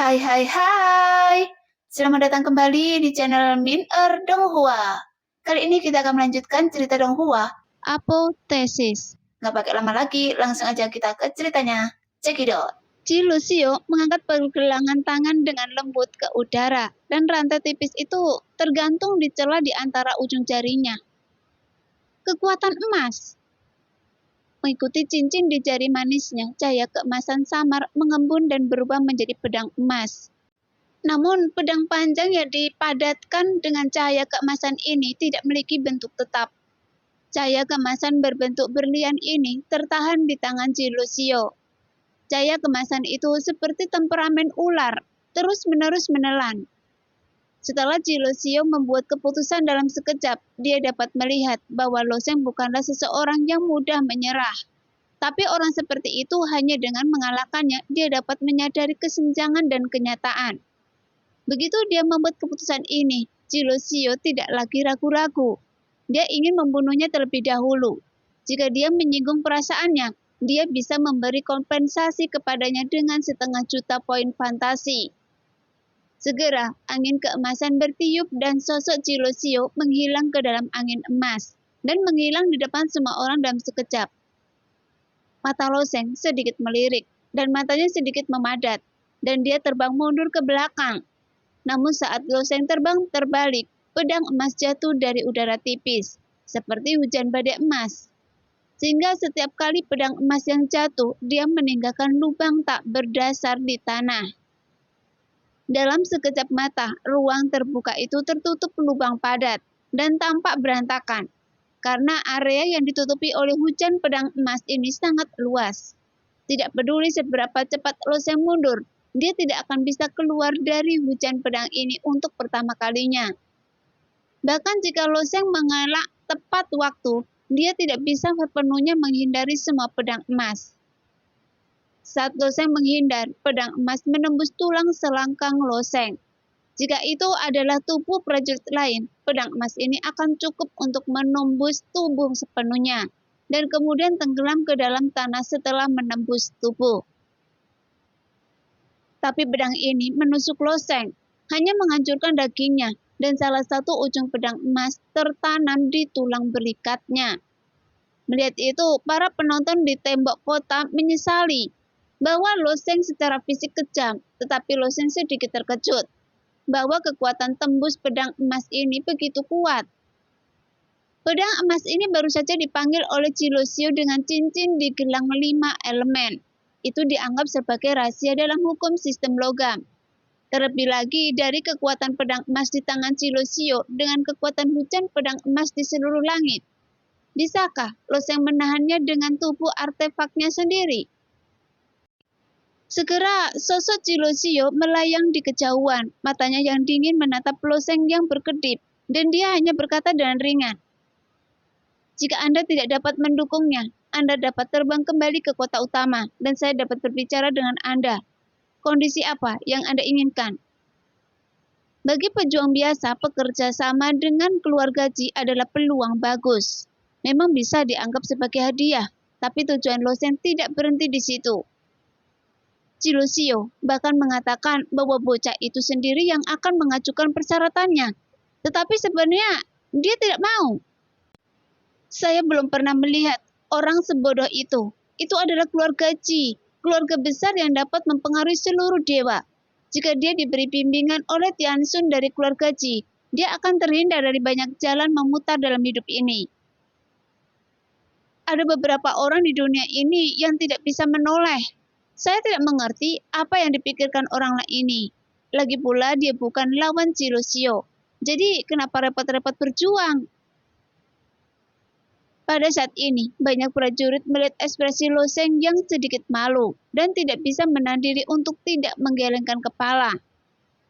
Hai hai hai. Selamat datang kembali di channel Min Donghua. Kali ini kita akan melanjutkan cerita Donghua. Apotesis. Nggak pakai lama lagi, langsung aja kita ke ceritanya. Cekidot. Ji Lucio mengangkat pergelangan tangan dengan lembut ke udara, dan rantai tipis itu tergantung di celah di antara ujung jarinya. Kekuatan emas. Mengikuti cincin di jari manisnya, cahaya keemasan samar mengembun dan berubah menjadi pedang emas. Namun, pedang panjang yang dipadatkan dengan cahaya keemasan ini tidak memiliki bentuk tetap. Cahaya keemasan berbentuk berlian ini tertahan di tangan Ji Lucio. Cahaya kemasan itu seperti temperamen ular, terus-menerus menelan. Setelah Ji Lucio membuat keputusan dalam sekejap, dia dapat melihat bahwa Lo Sheng bukanlah seseorang yang mudah menyerah. Tapi orang seperti itu hanya dengan mengalahkannya, dia dapat menyadari kesenjangan dan kenyataan. Begitu dia membuat keputusan ini, Ji Lucio tidak lagi ragu-ragu. Dia ingin membunuhnya terlebih dahulu. Jika dia menyinggung perasaannya, dia bisa memberi kompensasi kepadanya dengan 1,5 juta poin fantasi. Segera, angin keemasan bertiup dan sosok Ji Lucio menghilang ke dalam angin emas dan menghilang di depan semua orang dalam sekejap. Mata Lo Sheng sedikit melirik dan matanya sedikit memadat dan dia terbang mundur ke belakang. Namun saat Lo Sheng terbang terbalik, pedang emas jatuh dari udara tipis, seperti hujan badai emas. Sehingga setiap kali pedang emas yang jatuh, dia meninggalkan lubang tak berdasar di tanah. Dalam sekejap mata, ruang terbuka itu tertutup lubang padat dan tampak berantakan, karena area yang ditutupi oleh hujan pedang emas ini sangat luas. Tidak peduli seberapa cepat Lo Sheng mundur, dia tidak akan bisa keluar dari hujan pedang ini untuk pertama kalinya. Bahkan jika Lo Sheng mengelak tepat waktu, dia tidak bisa sepenuhnya menghindari semua pedang emas. Saat Lo Sheng menghindar, pedang emas menembus tulang selangkang Lo Sheng. Jika itu adalah tubuh prajurit lain, pedang emas ini akan cukup untuk menembus tubuh sepenuhnya, dan kemudian tenggelam ke dalam tanah setelah menembus tubuh. Tapi pedang ini menusuk Lo Sheng, hanya menghancurkan dagingnya, dan salah satu ujung pedang emas tertanam di tulang berikatnya. Melihat itu, para penonton di tembok kota menyesali bahwa Lo Sheng secara fisik kejam, tetapi Lo Sheng sedikit terkejut bahwa kekuatan tembus pedang emas ini begitu kuat. Pedang emas ini baru saja dipanggil oleh Ji Lucio dengan cincin di gelang 5 elemen. Itu dianggap sebagai rahasia dalam hukum sistem logam. Terlebih lagi dari kekuatan pedang emas di tangan Ji Lucio dengan kekuatan hujan pedang emas di seluruh langit. Bisakah Lo Sheng menahannya dengan tubuh artefaknya sendiri? Segera sosok Ji Lucio melayang di kejauhan, matanya yang dingin menatap Lo Sheng yang berkedip, dan dia hanya berkata dengan ringan, "Jika Anda tidak dapat mendukungnya, Anda dapat terbang kembali ke kota utama, dan saya dapat berbicara dengan Anda. Kondisi apa yang Anda inginkan?" Bagi pejuang biasa, pekerja sama dengan keluarga Ji adalah peluang bagus. Memang bisa dianggap sebagai hadiah, tapi tujuan Lo Sheng tidak berhenti di situ. Ji Lucio bahkan mengatakan bahwa bocah itu sendiri yang akan mengajukan persyaratannya. Tetapi sebenarnya dia tidak mau. "Saya belum pernah melihat orang sebodoh itu. Itu adalah keluarga Ji, keluarga besar yang dapat mempengaruhi seluruh dewa. Jika dia diberi bimbingan oleh Tian Xun dari keluarga Ji, dia akan terhindar dari banyak jalan memutar dalam hidup ini. Ada beberapa orang di dunia ini yang tidak bisa menoleh. Saya tidak mengerti apa yang dipikirkan orang lain ini. Lagi pula dia bukan lawan Ji Lucio. Jadi kenapa repot-repot berjuang?" Pada saat ini, banyak prajurit melihat ekspresi Lo Sheng yang sedikit malu dan tidak bisa menahan diri untuk tidak menggelengkan kepala.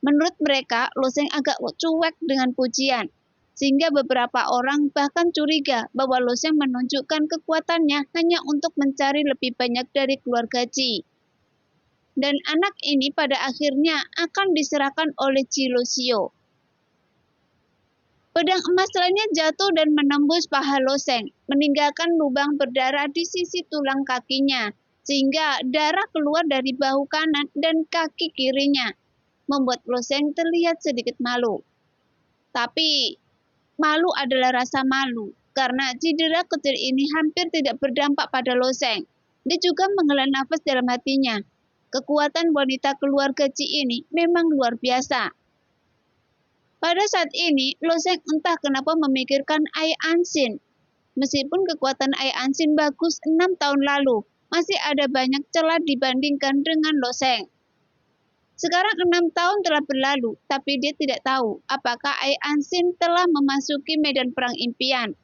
Menurut mereka, Lo Sheng agak cuek dengan pujian, sehingga beberapa orang bahkan curiga bahwa Lo Sheng menunjukkan kekuatannya hanya untuk mencari lebih banyak dari keluarga Ji. Dan anak ini pada akhirnya akan diserahkan oleh Ji Lucio. Pedang emas lainnya jatuh dan menembus paha Lo Sheng, meninggalkan lubang berdarah di sisi tulang kakinya, sehingga darah keluar dari bahu kanan dan kaki kirinya, membuat Loseng terlihat sedikit malu. Tapi, malu adalah rasa malu, karena cedera kecil ini hampir tidak berdampak pada Loseng. Dia juga menghela nafas dalam hatinya. Kekuatan wanita keluarga Ji ini memang luar biasa. Pada saat ini, Loseng entah kenapa memikirkan Ai Ansin. Meskipun kekuatan Ai Ansin bagus 6 tahun lalu, masih ada banyak celah dibandingkan dengan Loseng. Sekarang 6 tahun telah berlalu, tapi dia tidak tahu apakah Ai Ansin telah memasuki medan perang impian.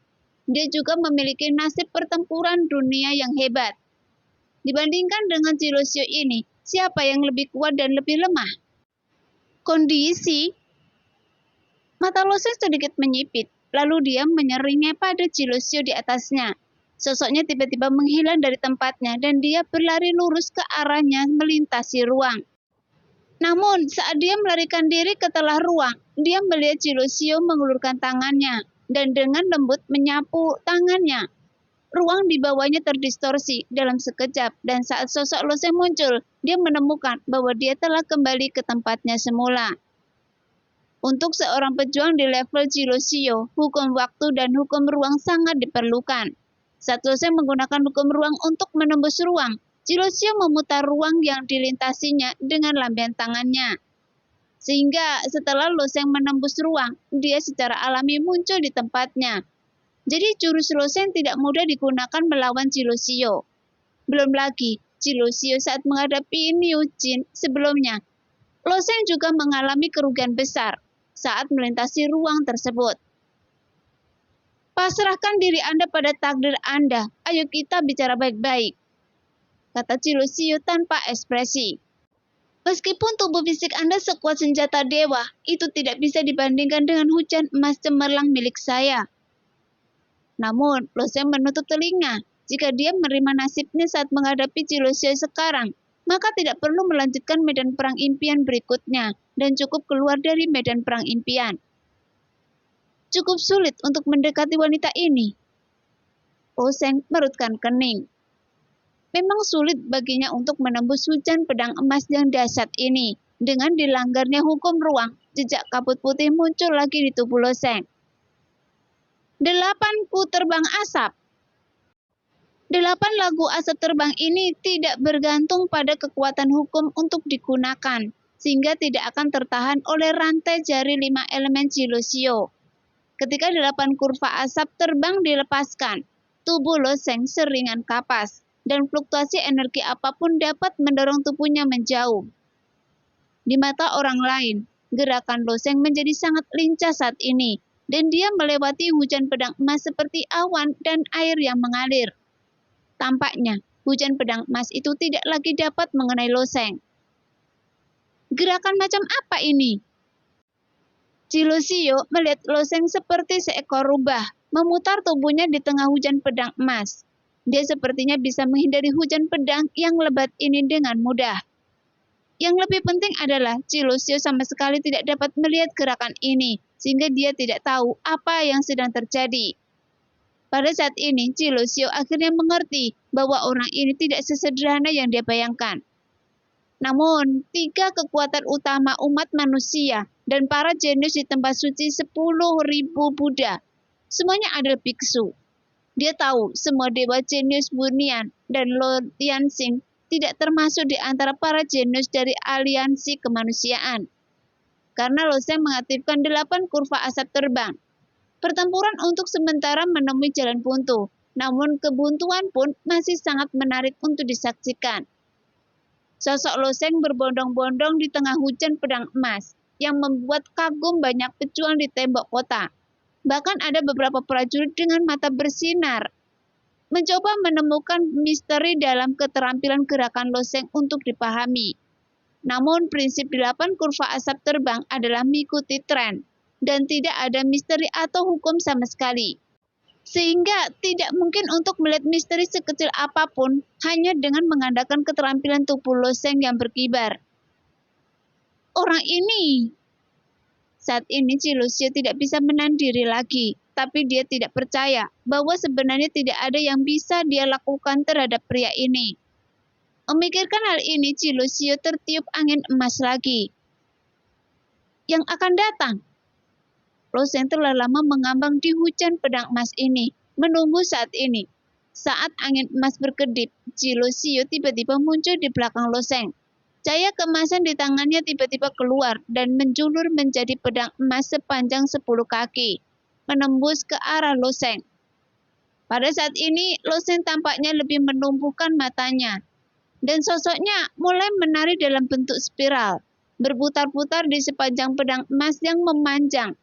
Dia juga memiliki nasib pertempuran dunia yang hebat. Dibandingkan dengan Ji Lucio ini, siapa yang lebih kuat dan lebih lemah? Kondisi mata Loseng sedikit menyipit, lalu dia menyeringai pada Ji Lucio di atasnya. Sosoknya tiba-tiba menghilang dari tempatnya dan dia berlari lurus ke arahnya melintasi ruang. Namun, saat dia melarikan diri ke telah ruang, dia melihat Ji Lucio mengulurkan tangannya dan dengan lembut menyapu tangannya. Ruang di bawahnya terdistorsi dalam sekejap dan saat sosok Loseng muncul, dia menemukan bahwa dia telah kembali ke tempatnya semula. Untuk seorang pejuang di level Ji Lucio, hukum waktu dan hukum ruang sangat diperlukan. Saat Loseng menggunakan hukum ruang untuk menembus ruang, Ji Lucio memutar ruang yang dilintasinya dengan lambian tangannya. Sehingga setelah Loseng menembus ruang, dia secara alami muncul di tempatnya. Jadi jurus Loseng tidak mudah digunakan melawan Ji Lucio. Belum lagi, Ji Lucio saat menghadapi Niu Jin sebelumnya, Loseng juga mengalami kerugian besar saat melintasi ruang tersebut. Pasrahkan diri Anda pada takdir Anda, ayo kita bicara baik-baik, kata Ji Lucio tanpa ekspresi. Meskipun tubuh fisik Anda sekuat senjata dewa, itu tidak bisa dibandingkan dengan hujan emas cemerlang milik saya. Namun, Loseng menutup telinga. Jika dia menerima nasibnya saat menghadapi Ji Lucio sekarang, maka tidak perlu melanjutkan medan perang impian berikutnya dan cukup keluar dari medan perang impian. Cukup sulit untuk mendekati wanita ini. Loseng merutkan kening. Memang sulit baginya untuk menembus hujan pedang emas yang dahsyat ini. Dengan dilanggarnya hukum ruang, jejak kabut putih muncul lagi di tubuh Loseng. 8 terbang asap. 8 lagu asap terbang ini tidak bergantung pada kekuatan hukum untuk digunakan, sehingga tidak akan tertahan oleh rantai jari 5 elemen Ji Lucio. Ketika 8 kurva asap terbang dilepaskan, tubuh Loseng seringan kapas, dan fluktuasi energi apapun dapat mendorong tubuhnya menjauh. Di mata orang lain, gerakan Loseng menjadi sangat lincah saat ini, dan dia melewati hujan pedang emas seperti awan dan air yang mengalir. Tampaknya, hujan pedang emas itu tidak lagi dapat mengenai Loseng. Gerakan macam apa ini? Ji Lucio melihat Loseng seperti seekor rubah, memutar tubuhnya di tengah hujan pedang emas. Dia sepertinya bisa menghindari hujan pedang yang lebat ini dengan mudah. Yang lebih penting adalah Ji Lucio sama sekali tidak dapat melihat gerakan ini, sehingga dia tidak tahu apa yang sedang terjadi. Pada saat ini, Ji Lucio akhirnya mengerti bahwa orang ini tidak sesederhana yang dia bayangkan. Namun, 3 kekuatan utama umat manusia dan para jenius di tempat suci 10.000 Buddha, semuanya adalah biksu. Dia tahu semua dewa jenius Bunian dan Lo Tianxing tidak termasuk di antara para jenius dari aliansi kemanusiaan. Karena Loseng mengaktifkan 8 kurva asap terbang. Pertempuran untuk sementara menemui jalan buntu, namun kebuntuan pun masih sangat menarik untuk disaksikan. Sosok Loseng berbondong-bondong di tengah hujan pedang emas, yang membuat kagum banyak pejuang di tembok kota. Bahkan ada beberapa prajurit dengan mata bersinar, mencoba menemukan misteri dalam keterampilan gerakan Loseng untuk dipahami. Namun prinsip 8 kurva asap terbang adalah mengikuti tren, dan tidak ada misteri atau hukum sama sekali. Sehingga tidak mungkin untuk melihat misteri sekecil apapun hanya dengan mengandalkan keterampilan tubuh Loseng yang berkibar. Orang ini, saat ini Ji Lucio tidak bisa menahan diri lagi, tapi dia tidak percaya bahwa sebenarnya tidak ada yang bisa dia lakukan terhadap pria ini. Memikirkan hal ini, Ji Lucio tertiup angin emas lagi. yang akan datang. Lo Sheng telah lama mengambang di hujan pedang emas ini, menunggu saat ini. Saat angin emas berkedip, Jilo Sio tiba-tiba muncul di belakang Lo Sheng. Cahaya keemasan di tangannya tiba-tiba keluar dan menjulur menjadi pedang emas sepanjang 10 kaki, menembus ke arah Lo Sheng. Pada saat ini, Lo Sheng tampaknya lebih menumbuhkan matanya, dan sosoknya mulai menari dalam bentuk spiral, berputar-putar di sepanjang pedang emas yang memanjang.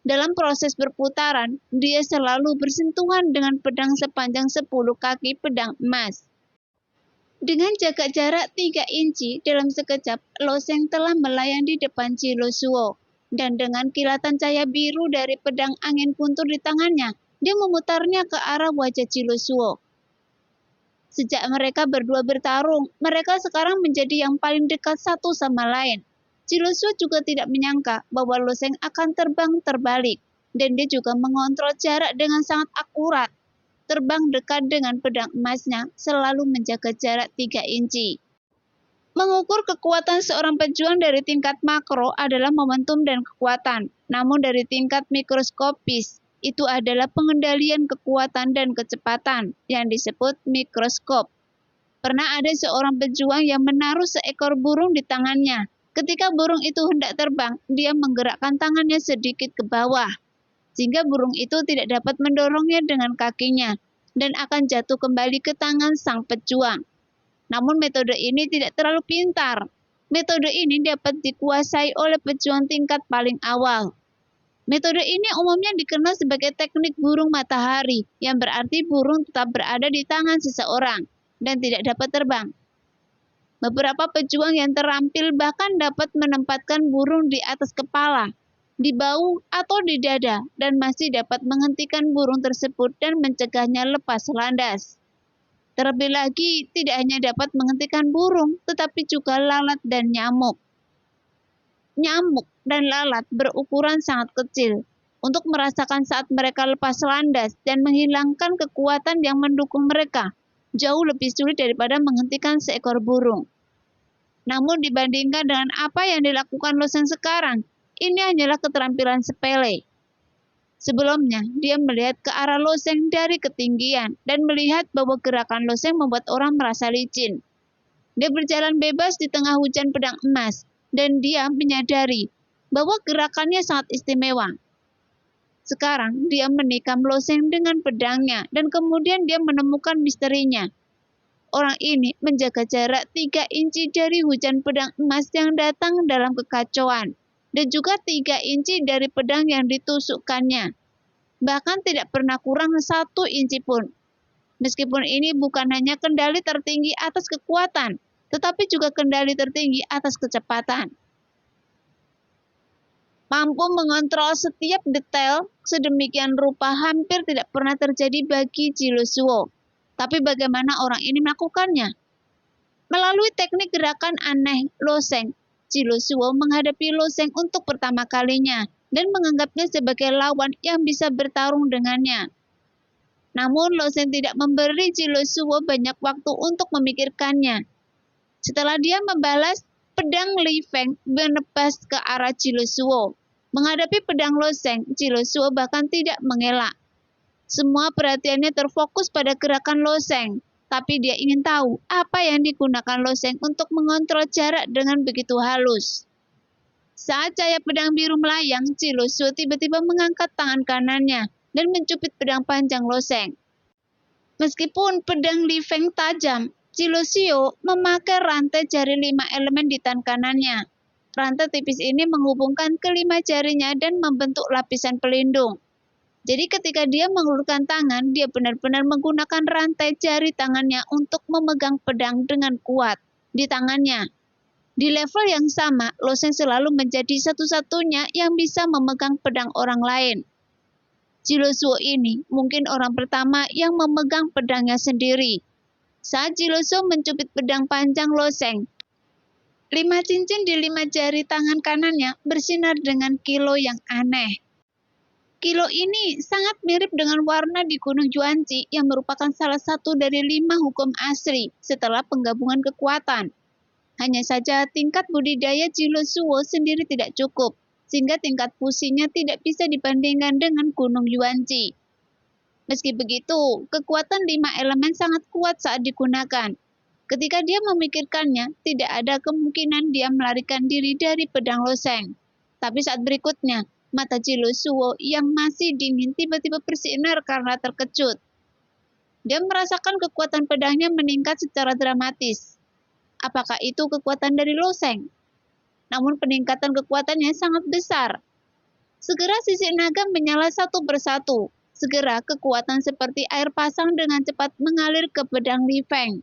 Dalam proses berputaran, dia selalu bersentuhan dengan pedang sepanjang 10 kaki pedang emas. Dengan jaga jarak 3 inci, dalam sekejap, Lo Sheng telah melayang di depan Jilo Suo. Dan dengan kilatan cahaya biru dari pedang angin guntur di tangannya, dia memutarnya ke arah wajah Jilo Suo. Sejak mereka berdua bertarung, mereka sekarang menjadi yang paling dekat satu sama lain. Jilo Suo juga tidak menyangka bahwa Lo Sheng akan terbang terbalik, dan dia juga mengontrol jarak dengan sangat akurat. Terbang dekat dengan pedang emasnya, selalu menjaga jarak 3 inci. Mengukur kekuatan seorang pejuang dari tingkat makro adalah momentum dan kekuatan, namun dari tingkat mikroskopis, itu adalah pengendalian kekuatan dan kecepatan yang disebut mikroskop. Pernah ada seorang pejuang yang menaruh seekor burung di tangannya. Ketika burung itu hendak terbang, dia menggerakkan tangannya sedikit ke bawah, sehingga burung itu tidak dapat mendorongnya dengan kakinya, dan akan jatuh kembali ke tangan sang pejuang. Namun metode ini tidak terlalu pintar. Metode ini dapat dikuasai oleh pejuang tingkat paling awal. Metode ini umumnya dikenal sebagai teknik burung matahari, yang berarti burung tetap berada di tangan seseorang dan tidak dapat terbang. Beberapa pejuang yang terampil bahkan dapat menempatkan burung di atas kepala, di bahu atau di dada, dan masih dapat menghentikan burung tersebut dan mencegahnya lepas landas. Terlebih lagi, tidak hanya dapat menghentikan burung, tetapi juga lalat dan nyamuk. Nyamuk dan lalat berukuran sangat kecil untuk merasakan saat mereka lepas landas dan menghilangkan kekuatan yang mendukung mereka. Jauh lebih sulit daripada menghentikan seekor burung. Namun dibandingkan dengan apa yang dilakukan Lo Sheng sekarang, ini hanyalah keterampilan sepele. Sebelumnya, dia melihat ke arah Lo Sheng dari ketinggian dan melihat bahwa gerakan Lo Sheng membuat orang merasa licin. Dia berjalan bebas di tengah hujan pedang emas, dan dia menyadari bahwa gerakannya sangat istimewa. Sekarang, dia menikam Lo Sheng dengan pedangnya, dan kemudian dia menemukan misterinya. Orang ini menjaga jarak 3 inci dari hujan pedang emas yang datang dalam kekacauan, dan juga 3 inci dari pedang yang ditusukkannya. Bahkan tidak pernah kurang 1 inci pun. Meskipun ini bukan hanya kendali tertinggi atas kekuatan, tetapi juga kendali tertinggi atas kecepatan. Mampu mengontrol setiap detail sedemikian rupa hampir tidak pernah terjadi bagi Jilo Suo. Tapi bagaimana orang ini melakukannya? Melalui teknik gerakan aneh Lo Sheng, Jilo Suo menghadapi Lo Sheng untuk pertama kalinya dan menganggapnya sebagai lawan yang bisa bertarung dengannya. Namun Lo Sheng tidak memberi Jilo Suo banyak waktu untuk memikirkannya. Setelah dia membalas, pedang Li Feng menebas ke arah Jilo Suo. Menghadapi pedang Lo Sheng, Jilo Suo bahkan tidak mengelak. Semua perhatiannya terfokus pada gerakan Lo Sheng, tapi dia ingin tahu apa yang digunakan Lo Sheng untuk mengontrol jarak dengan begitu halus. Saat cahaya pedang biru melayang, Jilo Suo tiba-tiba mengangkat tangan kanannya dan mencubit pedang panjang Lo Sheng. Meskipun pedang Li Feng tajam, Jilo Suo memakai rantai jari 5 elemen di tangan kanannya. Rantai tipis ini menghubungkan kelima jarinya dan membentuk lapisan pelindung. Jadi ketika dia mengulurkan tangan, dia benar-benar menggunakan rantai jari tangannya untuk memegang pedang dengan kuat di tangannya. Di level yang sama, Lo Sheng selalu menjadi satu-satunya yang bisa memegang pedang orang lain. Jilo Suo ini mungkin orang pertama yang memegang pedangnya sendiri. Saat Jilo Suo mencubit pedang panjang Lo Sheng, 5 cincin di 5 jari tangan kanannya bersinar dengan kilau yang aneh. Kilau ini sangat mirip dengan warna di Gunung Yuanzi yang merupakan salah satu dari 5 hukum asri setelah penggabungan kekuatan. Hanya saja tingkat budidaya Jilo Suo sendiri tidak cukup. sehingga tingkat fusinya tidak bisa dibandingkan dengan Gunung Yuanji. Meski begitu, kekuatan 5 elemen sangat kuat saat digunakan. Ketika dia memikirkannya, tidak ada kemungkinan dia melarikan diri dari pedang Loseng. Tapi saat berikutnya, mata Chilo Suo yang masih dingin tiba-tiba bersinar karena terkejut. Dia merasakan kekuatan pedangnya meningkat secara dramatis. Apakah itu kekuatan dari Loseng? Namun peningkatan kekuatannya sangat besar. Segera sisik naga menyala satu persatu. Segera kekuatan seperti air pasang dengan cepat mengalir ke pedang Li Feng.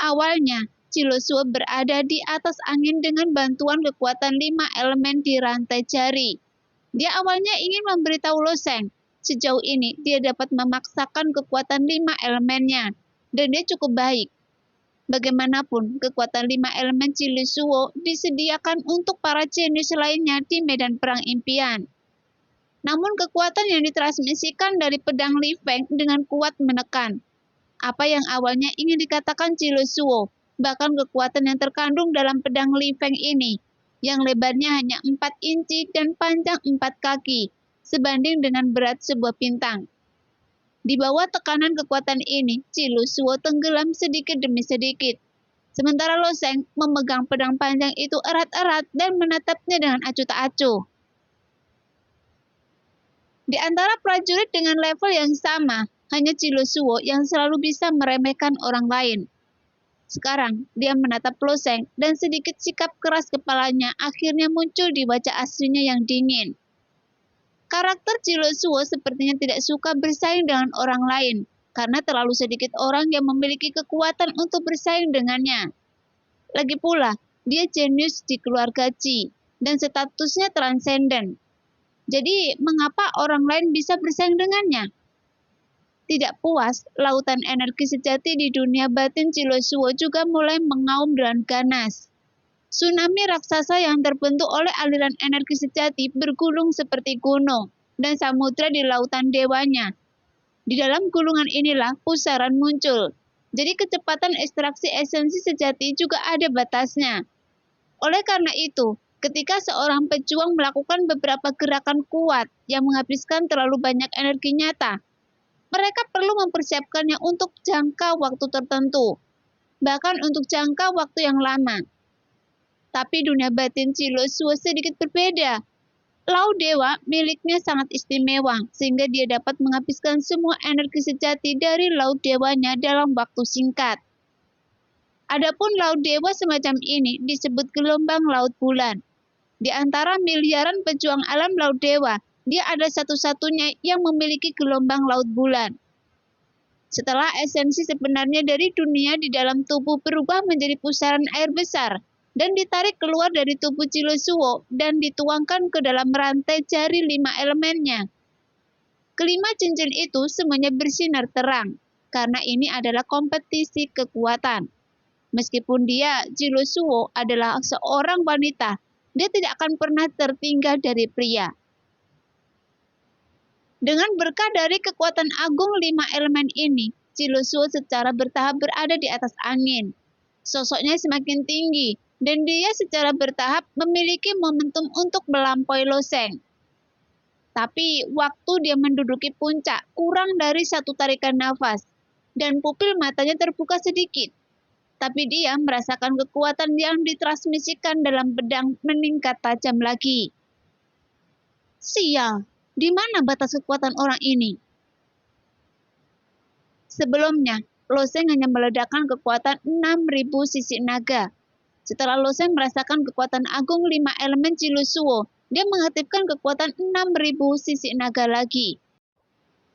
Awalnya, Chilo Suo berada di atas angin dengan bantuan kekuatan 5 elemen di rantai jari. Dia awalnya ingin memberitahu Loseng, sejauh ini dia dapat memaksakan kekuatan 5 elemennya, dan dia cukup baik. Bagaimanapun, kekuatan 5 elemen Chilo Suo disediakan untuk para jenius lainnya di medan perang impian. Namun kekuatan yang ditransmisikan dari pedang Li Feng dengan kuat menekan. Apa yang awalnya ingin dikatakan Chilo Suo, bahkan kekuatan yang terkandung dalam pedang Li Feng ini, yang lebarnya hanya 4 inci dan panjang 4 kaki, sebanding dengan berat sebuah bintang. Di bawah tekanan kekuatan ini, Chilo Suo tenggelam sedikit demi sedikit. Sementara Loseng memegang pedang panjang itu erat-erat dan menatapnya dengan acuh tak acuh. Di antara prajurit dengan level yang sama, hanya Chilo Suo yang selalu bisa meremehkan orang lain. Sekarang, dia menatap Loseng dan sedikit sikap keras kepalanya akhirnya muncul di wajah aslinya yang dingin. Karakter Chilo Suo sepertinya tidak suka bersaing dengan orang lain, karena terlalu sedikit orang yang memiliki kekuatan untuk bersaing dengannya. Lagi pula, dia jenius di keluarga Qi, dan statusnya transenden. Jadi, mengapa orang lain bisa bersaing dengannya? Tidak puas, lautan energi sejati di dunia batin Chilo Suo juga mulai mengaum dengan ganas. Tsunami raksasa yang terbentuk oleh aliran energi sejati bergulung seperti gunung dan samudra di lautan dewanya. Di dalam gulungan inilah pusaran muncul. Jadi kecepatan ekstraksi esensi sejati juga ada batasnya. Oleh karena itu, ketika seorang pejuang melakukan beberapa gerakan kuat yang menghabiskan terlalu banyak energi nyata, mereka perlu mempersiapkannya untuk jangka waktu tertentu, bahkan untuk jangka waktu yang lama. Tapi dunia batin Chilo Suo sedikit berbeda. Laut Dewa miliknya sangat istimewa, sehingga dia dapat menghabiskan semua energi sejati dari Laut Dewanya dalam waktu singkat. Adapun Laut Dewa semacam ini disebut gelombang Laut Bulan. Di antara miliaran pejuang alam Laut Dewa, dia ada satu-satunya yang memiliki gelombang Laut Bulan. Setelah esensi sebenarnya dari dunia di dalam tubuh berubah menjadi pusaran air besar, dan ditarik keluar dari tubuh Chilo Suo dan dituangkan ke dalam rantai jari 5 elemennya. Kelima cincin itu semuanya bersinar terang, karena ini adalah kompetisi kekuatan. Meskipun dia, Chilo Suo, adalah seorang wanita, dia tidak akan pernah tertinggal dari pria. Dengan berkah dari kekuatan agung 5 elemen ini, Chilo Suo secara bertahap berada di atas angin. Sosoknya semakin tinggi, dan dia secara bertahap memiliki momentum untuk melampaui Loseng. Tapi waktu dia menduduki puncak kurang dari 1 tarikan nafas, dan pupil matanya terbuka sedikit. Tapi dia merasakan kekuatan yang ditransmisikan dalam pedang meningkat tajam lagi. Sial, di mana batas kekuatan orang ini? Sebelumnya, Loseng hanya meledakkan kekuatan 6.000 sisik naga. Setelah Loseng merasakan kekuatan agung 5 elemen Chilo Suo, dia mengaktifkan kekuatan 6.000 sisik naga lagi.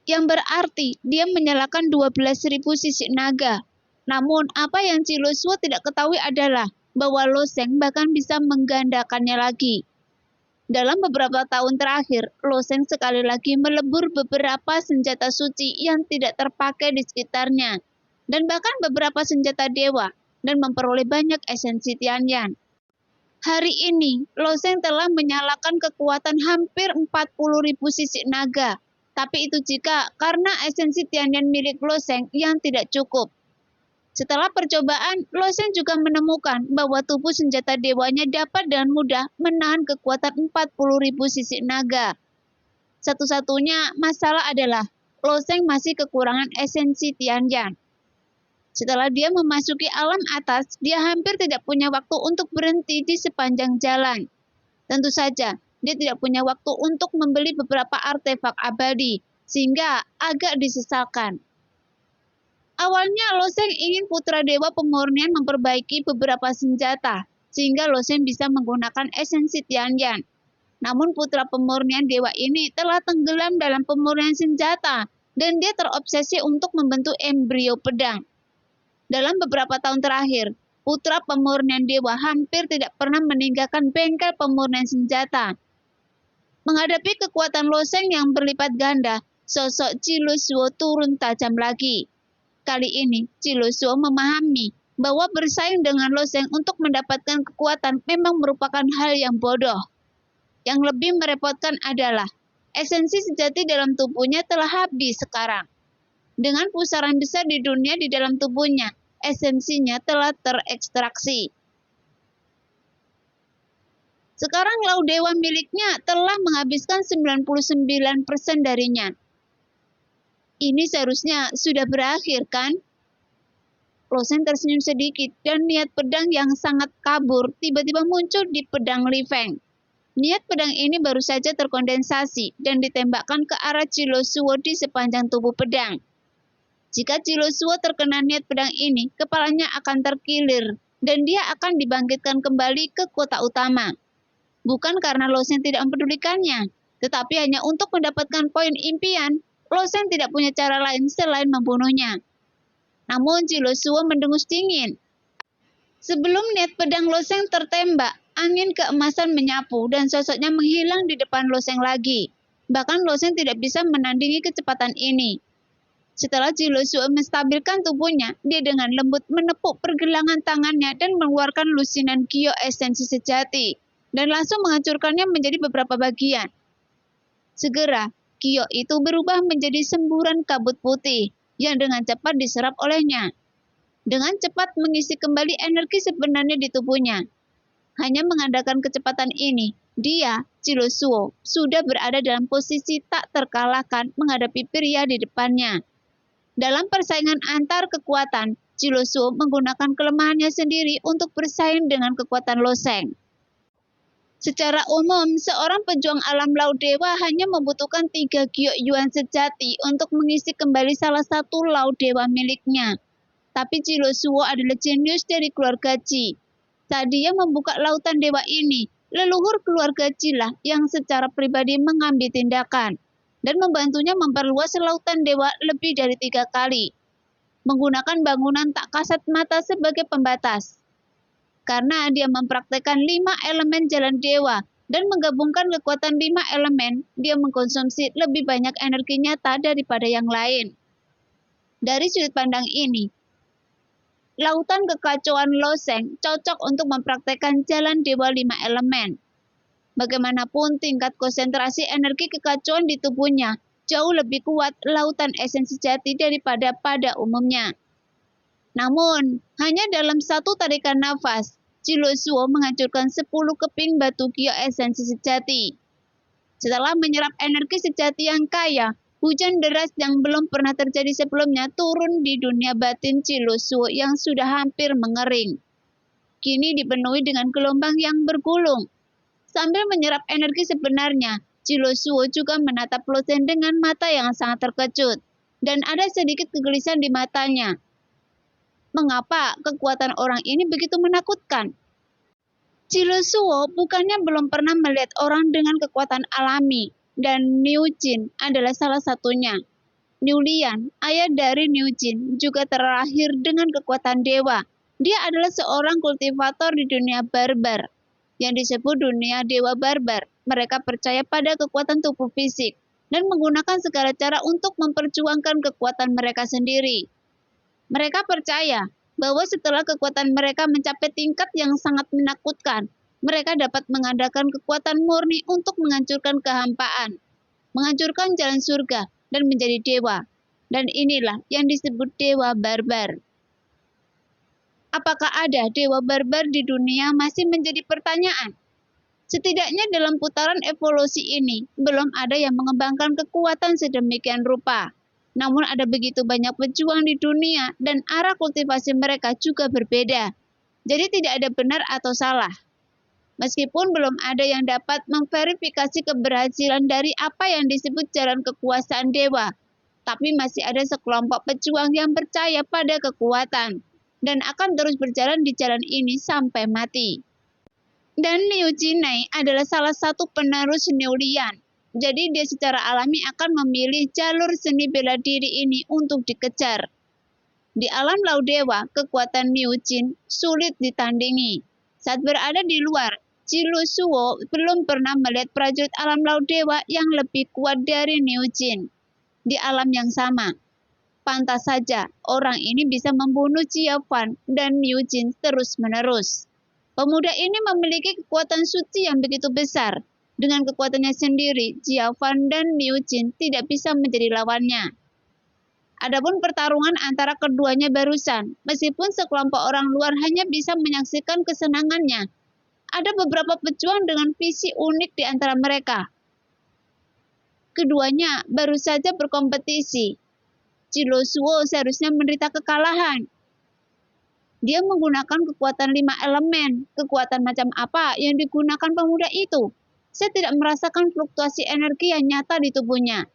Yang berarti dia menyalakan 12.000 sisik naga. Namun, apa yang Chilo Suo tidak ketahui adalah bahwa Loseng bahkan bisa menggandakannya lagi. Dalam beberapa tahun terakhir, Loseng sekali lagi melebur beberapa senjata suci yang tidak terpakai di sekitarnya, dan bahkan beberapa senjata dewa, dan memperoleh banyak esensi Tianyan. Hari ini, Loseng telah menyalakan kekuatan hampir 40.000 sisik naga, tapi itu jika karena esensi Tianyan milik Loseng yang tidak cukup. Setelah percobaan, Loseng juga menemukan bahwa tubuh senjata dewanya dapat dengan mudah menahan kekuatan 40.000 sisik naga. Satu-satunya masalah adalah Loseng masih kekurangan esensi Tianyan. Setelah dia memasuki alam atas, dia hampir tidak punya waktu untuk berhenti di sepanjang jalan. Tentu saja, dia tidak punya waktu untuk membeli beberapa artefak abadi, sehingga agak disesalkan. Awalnya Loseng ingin putra dewa pemurnian memperbaiki beberapa senjata, sehingga Loseng bisa menggunakan esensi Tianyan. Namun putra pemurnian dewa ini telah tenggelam dalam pemurnian senjata, dan dia terobsesi untuk membentuk embrio pedang. Dalam beberapa tahun terakhir, putra pemurnian dewa hampir tidak pernah meninggalkan bengkel pemurnian senjata. Menghadapi kekuatan Loseng yang berlipat ganda, sosok Chilusuo turun tajam lagi. Kali ini, Chilusuo memahami bahwa bersaing dengan Loseng untuk mendapatkan kekuatan memang merupakan hal yang bodoh. Yang lebih merepotkan adalah, esensi sejati dalam tubuhnya telah habis sekarang. Dengan pusaran besar di dunia di dalam tubuhnya, esensinya telah terekstraksi. Sekarang laudewa miliknya telah menghabiskan 99% darinya. Ini seharusnya sudah berakhir, kan? Loseng tersenyum sedikit dan niat pedang yang sangat kabur tiba-tiba muncul di pedang Li Feng. Niat pedang ini baru saja terkondensasi dan ditembakkan ke arah Chilusuo di sepanjang tubuh pedang. Jika Chilusuo terkena niat pedang ini, kepalanya akan terkilir dan dia akan dibangkitkan kembali ke kota utama. Bukan karena Loseng tidak mempedulikannya, tetapi hanya untuk mendapatkan poin impian. Loseng tidak punya cara lain selain membunuhnya. Namun Chilusuo mendengus dingin. Sebelum niat pedang Loseng tertembak, angin keemasan menyapu dan sosoknya menghilang di depan Loseng lagi. Bahkan Loseng tidak bisa menandingi kecepatan ini. Setelah Chilusuo menstabilkan tubuhnya, dia dengan lembut menepuk pergelangan tangannya dan mengeluarkan lusinan Gyo esensi sejati, dan langsung menghancurkannya menjadi beberapa bagian. Segera, Gyo itu berubah menjadi semburan kabut putih yang dengan cepat diserap olehnya. Dengan cepat mengisi kembali energi sebenarnya di tubuhnya. Hanya mengandalkan kecepatan ini, dia, Chilusuo, sudah berada dalam posisi tak terkalahkan menghadapi pria di depannya. Dalam persaingan antar kekuatan, Chilusuo menggunakan kelemahannya sendiri untuk bersaing dengan kekuatan Loseng. Secara umum, seorang pejuang alam laut dewa hanya membutuhkan 3 Gyo Yuan sejati untuk mengisi kembali salah satu laut dewa miliknya. Tapi Chilusuo adalah jenius dari keluarga Ji. Saat dia membuka lautan dewa ini, leluhur keluarga Ji lah yang secara pribadi mengambil tindakan dan membantunya memperluas lautan dewa lebih dari 3 kali, menggunakan bangunan tak kasat mata sebagai pembatas. Karena dia mempraktekkan 5 elemen jalan dewa dan menggabungkan kekuatan 5 elemen, dia mengkonsumsi lebih banyak energi nyata daripada yang lain. Dari sudut pandang ini, lautan kekacauan Loseng cocok untuk mempraktekkan jalan dewa 5 elemen. Bagaimanapun tingkat konsentrasi energi kekacauan di tubuhnya jauh lebih kuat lautan esensi jati daripada pada umumnya. Namun, hanya dalam satu tarikan nafas, Chilusuo menghancurkan 10 keping batu Gyo esensi sejati. Setelah menyerap energi sejati yang kaya, hujan deras yang belum pernah terjadi sebelumnya turun di dunia batin Chilusuo yang sudah hampir mengering. Kini dipenuhi dengan gelombang yang bergulung. Sambil menyerap energi sebenarnya, Chilusuo juga menatap Loseng dengan mata yang sangat terkejut, dan ada sedikit kegelisahan di matanya. Mengapa kekuatan orang ini begitu menakutkan? Chilusuo bukannya belum pernah melihat orang dengan kekuatan alami, dan Niu Jin adalah salah satunya. Niu Lian, ayah dari Niu Jin, juga terlahir dengan kekuatan dewa. Dia adalah seorang kultivator di dunia barbar, yang disebut dunia dewa barbar. Mereka percaya pada kekuatan tubuh fisik, dan menggunakan segala cara untuk memperjuangkan kekuatan mereka sendiri. Mereka percaya bahwa setelah kekuatan mereka mencapai tingkat yang sangat menakutkan, mereka dapat mengandalkan kekuatan murni untuk menghancurkan kehampaan, menghancurkan jalan surga, dan menjadi dewa. Dan inilah yang disebut dewa barbar. Apakah ada dewa barbar di dunia masih menjadi pertanyaan. Setidaknya dalam putaran evolusi ini, belum ada yang mengembangkan kekuatan sedemikian rupa. Namun ada begitu banyak pejuang di dunia dan arah kultivasi mereka juga berbeda. Jadi tidak ada benar atau salah. Meskipun belum ada yang dapat memverifikasi keberhasilan dari apa yang disebut jalan kekuasaan dewa, tapi masih ada sekelompok pejuang yang percaya pada kekuatan dan akan terus berjalan di jalan ini sampai mati. Dan Liu Jinei adalah salah satu penerus Niu Lian. Jadi dia secara alami akan memilih jalur seni bela diri ini untuk dikejar. Di alam Laudewa, kekuatan Niu Jin sulit ditandingi. Saat berada di luar, Jilu Suo belum pernah melihat prajurit alam Laudewa yang lebih kuat dari Niu Jin. Di alam yang sama, pantas saja orang ini bisa membunuh Jia Fan dan Niu Jin terus-menerus. Pemuda ini memiliki kekuatan suci yang begitu besar. Dengan kekuatannya sendiri, Jia Fan dan Niu Jin tidak bisa menjadi lawannya. Adapun pertarungan antara keduanya barusan, meskipun sekelompok orang luar hanya bisa menyaksikan kesenangannya, ada beberapa pejuang dengan visi unik di antara mereka. Keduanya baru saja berkompetisi. Jilu Suo seharusnya menderita kekalahan. Dia menggunakan kekuatan 5 elemen. Kekuatan macam apa yang digunakan pemuda itu? Saya tidak merasakan fluktuasi energi yang nyata di tubuhnya.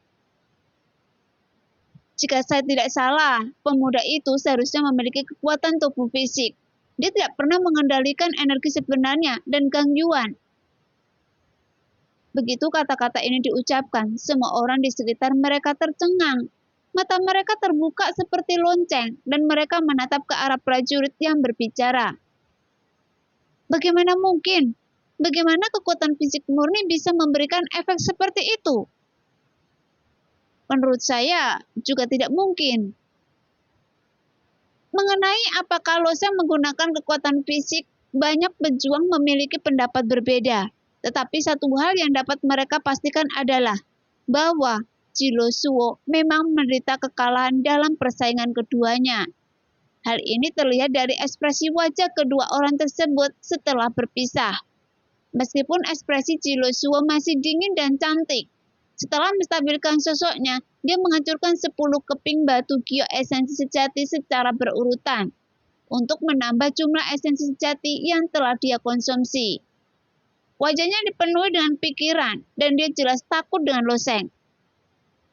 Jika saya tidak salah, pemuda itu seharusnya memiliki kekuatan tubuh fisik. Dia tidak pernah mengendalikan energi sebenarnya dan Gang Yuan. Begitu kata-kata ini diucapkan, semua orang di sekitar mereka tercengang. Mata mereka terbuka seperti lonceng dan mereka menatap ke arah prajurit yang berbicara. Bagaimana mungkin? Bagaimana kekuatan fisik murni bisa memberikan efek seperti itu? Menurut saya juga tidak mungkin. Mengenai apakah Loseng menggunakan kekuatan fisik, banyak pejuang memiliki pendapat berbeda. Tetapi satu hal yang dapat mereka pastikan adalah bahwa Jilu Suo memang menderita kekalahan dalam persaingan keduanya. Hal ini terlihat dari ekspresi wajah kedua orang tersebut setelah berpisah. Meskipun ekspresi Jilu Suo masih dingin dan cantik, setelah menstabilkan sosoknya, dia menghancurkan 10 keping batu gio esensi sejati secara berurutan untuk menambah jumlah esensi sejati yang telah dia konsumsi. Wajahnya dipenuhi dengan pikiran dan dia jelas takut dengan Loseng.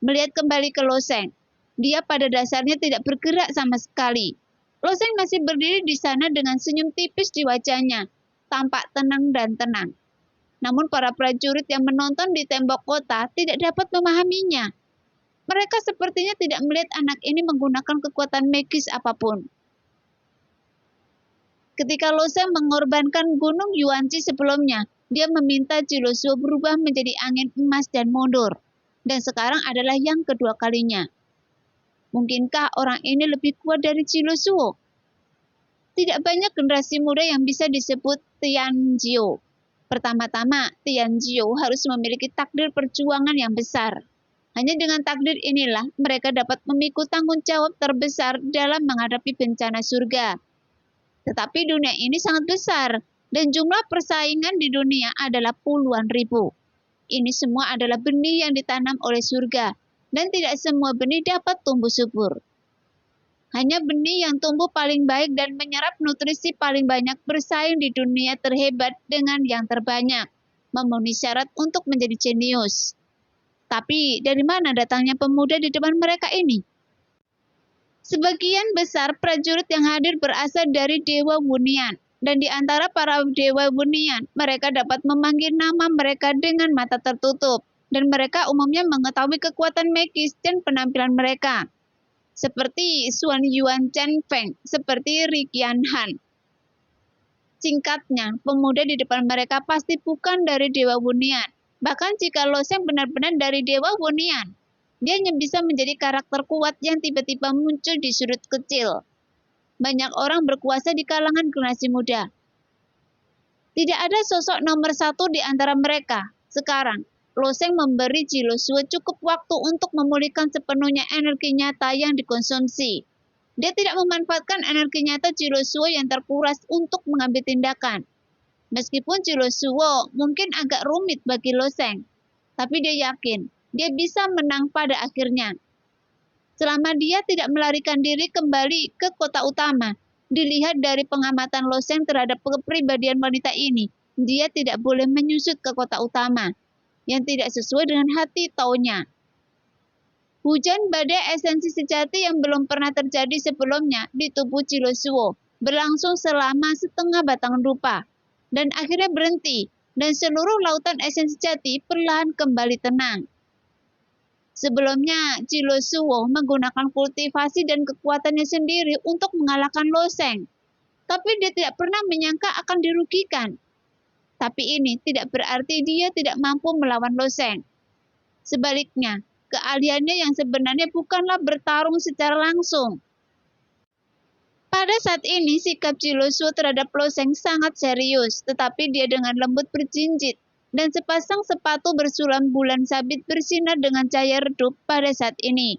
Melihat kembali ke Loseng, dia pada dasarnya tidak bergerak sama sekali. Loseng masih berdiri di sana dengan senyum tipis di wajahnya, tampak tenang dan tenang. Namun para prajurit yang menonton di tembok kota tidak dapat memahaminya. Mereka sepertinya tidak melihat anak ini menggunakan kekuatan magis apapun. Ketika Loseng mengorbankan Gunung Yuanji sebelumnya, dia meminta Jilu Suo berubah menjadi angin emas dan mundur. Dan sekarang adalah yang kedua kalinya. Mungkinkah orang ini lebih kuat dari Jilu Suo? Tidak banyak generasi muda yang bisa disebut Tianjiu. Pertama-tama, Tianjiu harus memiliki takdir perjuangan yang besar. Hanya dengan takdir inilah mereka dapat memikul tanggung jawab terbesar dalam menghadapi bencana surga. Tetapi dunia ini sangat besar, dan jumlah persaingan di dunia adalah puluhan ribu. Ini semua adalah benih yang ditanam oleh surga, dan tidak semua benih dapat tumbuh subur. Hanya benih yang tumbuh paling baik dan menyerap nutrisi paling banyak bersaing di dunia terhebat dengan yang terbanyak, memenuhi syarat untuk menjadi jenius. Tapi dari mana datangnya pemuda di depan mereka ini? Sebagian besar prajurit yang hadir berasal dari Dewa Wunian. Dan di antara para Dewa Wunian, mereka dapat memanggil nama mereka dengan mata tertutup. Dan mereka umumnya mengetahui kekuatan magis dan penampilan mereka. Seperti Xuan Yuan Chen Feng, seperti Ri Qian Han. Singkatnya, pemuda di depan mereka pasti bukan dari Dewa Wunian. Bahkan jika Loseng benar-benar dari Dewa Wunian, dia hanya bisa menjadi karakter kuat yang tiba-tiba muncul di sudut kecil. Banyak orang berkuasa di kalangan generasi muda. Tidak ada sosok nomor satu di antara mereka. Sekarang, Loseng memberi Jilu Suo cukup waktu untuk memulihkan sepenuhnya energi nyata yang dikonsumsi. Dia tidak memanfaatkan energi nyata Chilosuo yang terkuras untuk mengambil tindakan. Meskipun Chilosuo mungkin agak rumit bagi Loseng, tapi dia yakin dia bisa menang pada akhirnya. Selama dia tidak melarikan diri kembali ke kota utama, dilihat dari pengamatan Loseng terhadap kepribadian wanita ini, dia tidak boleh menyusut ke kota utama, yang tidak sesuai dengan hati taunya. Hujan badai esensi sejati yang belum pernah terjadi sebelumnya di tubuh Chilosuo berlangsung selama setengah batang rupa, dan akhirnya berhenti, dan seluruh lautan esensi jati perlahan kembali tenang. Sebelumnya, Chilosuo menggunakan kultivasi dan kekuatannya sendiri untuk mengalahkan Loseng, tapi dia tidak pernah menyangka akan dirugikan. Tapi ini tidak berarti dia tidak mampu melawan Loseng. Sebaliknya, keahliannya yang sebenarnya bukanlah bertarung secara langsung. Pada saat ini, sikap Chilosuo terhadap Loseng sangat serius, tetapi dia dengan lembut berjinjit, dan sepasang sepatu bersulam bulan sabit bersinar dengan cahaya redup pada saat ini.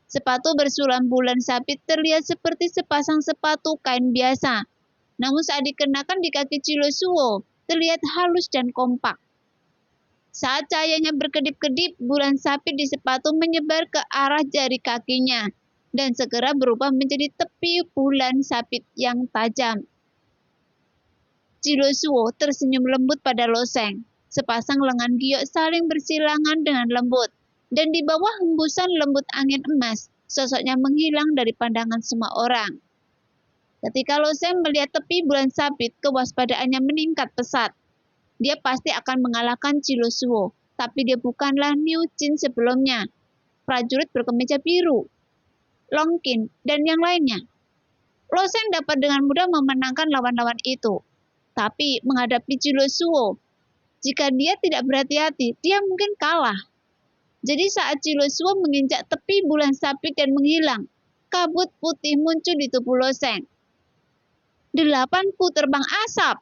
Sepatu bersulam bulan sabit terlihat seperti sepasang sepatu kain biasa, namun saat dikenakan di kaki Chilosuo, terlihat halus dan kompak. Saat cahayanya berkedip-kedip, bulan sabit di sepatu menyebar ke arah jari kakinya, dan segera berubah menjadi tepi bulan sabit yang tajam. Chilosuo tersenyum lembut pada Loseng. Sepasang lengan giok saling bersilangan dengan lembut, dan di bawah hembusan lembut angin emas, sosoknya menghilang dari pandangan semua orang. Ketika Loseng melihat tepi bulan sabit, kewaspadaannya meningkat pesat. Dia pasti akan mengalahkan Chilosuo, tapi dia bukanlah Niu Jin sebelumnya, prajurit berkemeja biru, Long Qin, dan yang lainnya. Loseng dapat dengan mudah memenangkan lawan-lawan itu, tapi menghadapi Chilosuo, jika dia tidak berhati-hati, dia mungkin kalah. Jadi saat Chilosuo menginjak tepi bulan sabit dan menghilang, kabut putih muncul di tubuh Loseng. 8 terbang asap.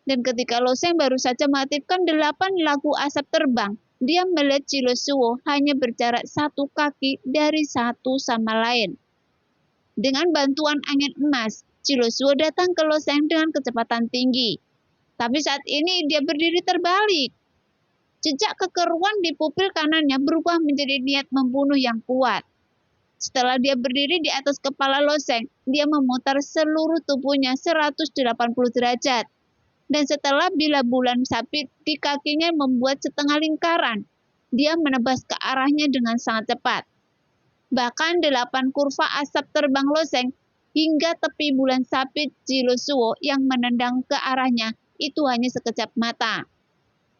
Dan ketika Loseng baru saja mengaktifkan 8 lagu asap terbang, dia melihat Chilosuo hanya berjarak 1 kaki dari satu sama lain. Dengan bantuan angin emas, Chilosuo datang ke Loseng dengan kecepatan tinggi. Tapi saat ini dia berdiri terbalik. Jejak kekeruan di pupil kanannya berubah menjadi niat membunuh yang kuat. Setelah dia berdiri di atas kepala Loseng, dia memutar seluruh tubuhnya 180 derajat. Dan setelah bila bulan sabit di kakinya membuat setengah lingkaran, dia menebas ke arahnya dengan sangat cepat. Bahkan 8 kurva asap terbang Loseng hingga tepi bulan sabit Chilosuo yang menendang ke arahnya itu hanya sekejap mata.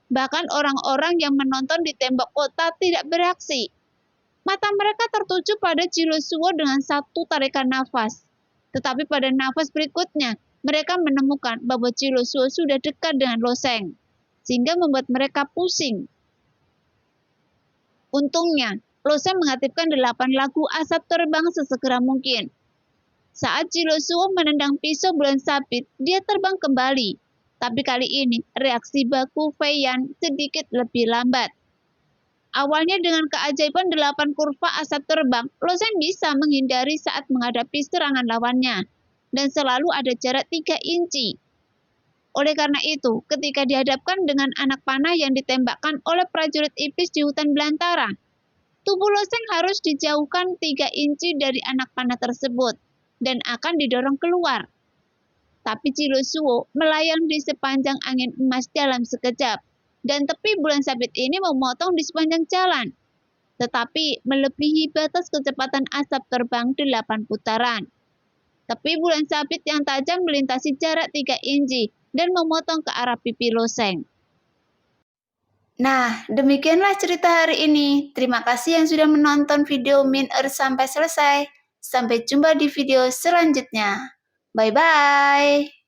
Bahkan orang-orang yang menonton di tembok kota tidak bereaksi. Mata mereka tertuju pada Chilosuo dengan satu tarikan nafas. Tetapi pada nafas berikutnya, mereka menemukan bahwa Chilosuo sudah dekat dengan Loseng, sehingga membuat mereka pusing. Untungnya, Loseng mengaktifkan 8 lagu asap terbang sesegera mungkin. Saat Chilosuo menendang pisau bulan sabit, dia terbang kembali. Tapi kali ini, reaksi baku Feiyan sedikit lebih lambat. Awalnya dengan keajaiban 8 kurva asap terbang, Loseng bisa menghindari saat menghadapi serangan lawannya, dan selalu ada jarak 3 inci. Oleh karena itu, ketika dihadapkan dengan anak panah yang ditembakkan oleh prajurit iblis di hutan belantara, tubuh Loseng harus dijauhkan 3 inci dari anak panah tersebut, dan akan didorong keluar. Tapi Chilosuo melayang di sepanjang angin emas dalam sekejap, dan tepi bulan sabit ini memotong di sepanjang jalan, tetapi melebihi batas kecepatan asap terbang 8 putaran. Tepi bulan sabit yang tajam melintasi jarak 3 inci dan memotong ke arah pipi Loseng. Nah, demikianlah cerita hari ini. Terima kasih yang sudah menonton video Min sampai selesai. Sampai jumpa di video selanjutnya. Bye-bye.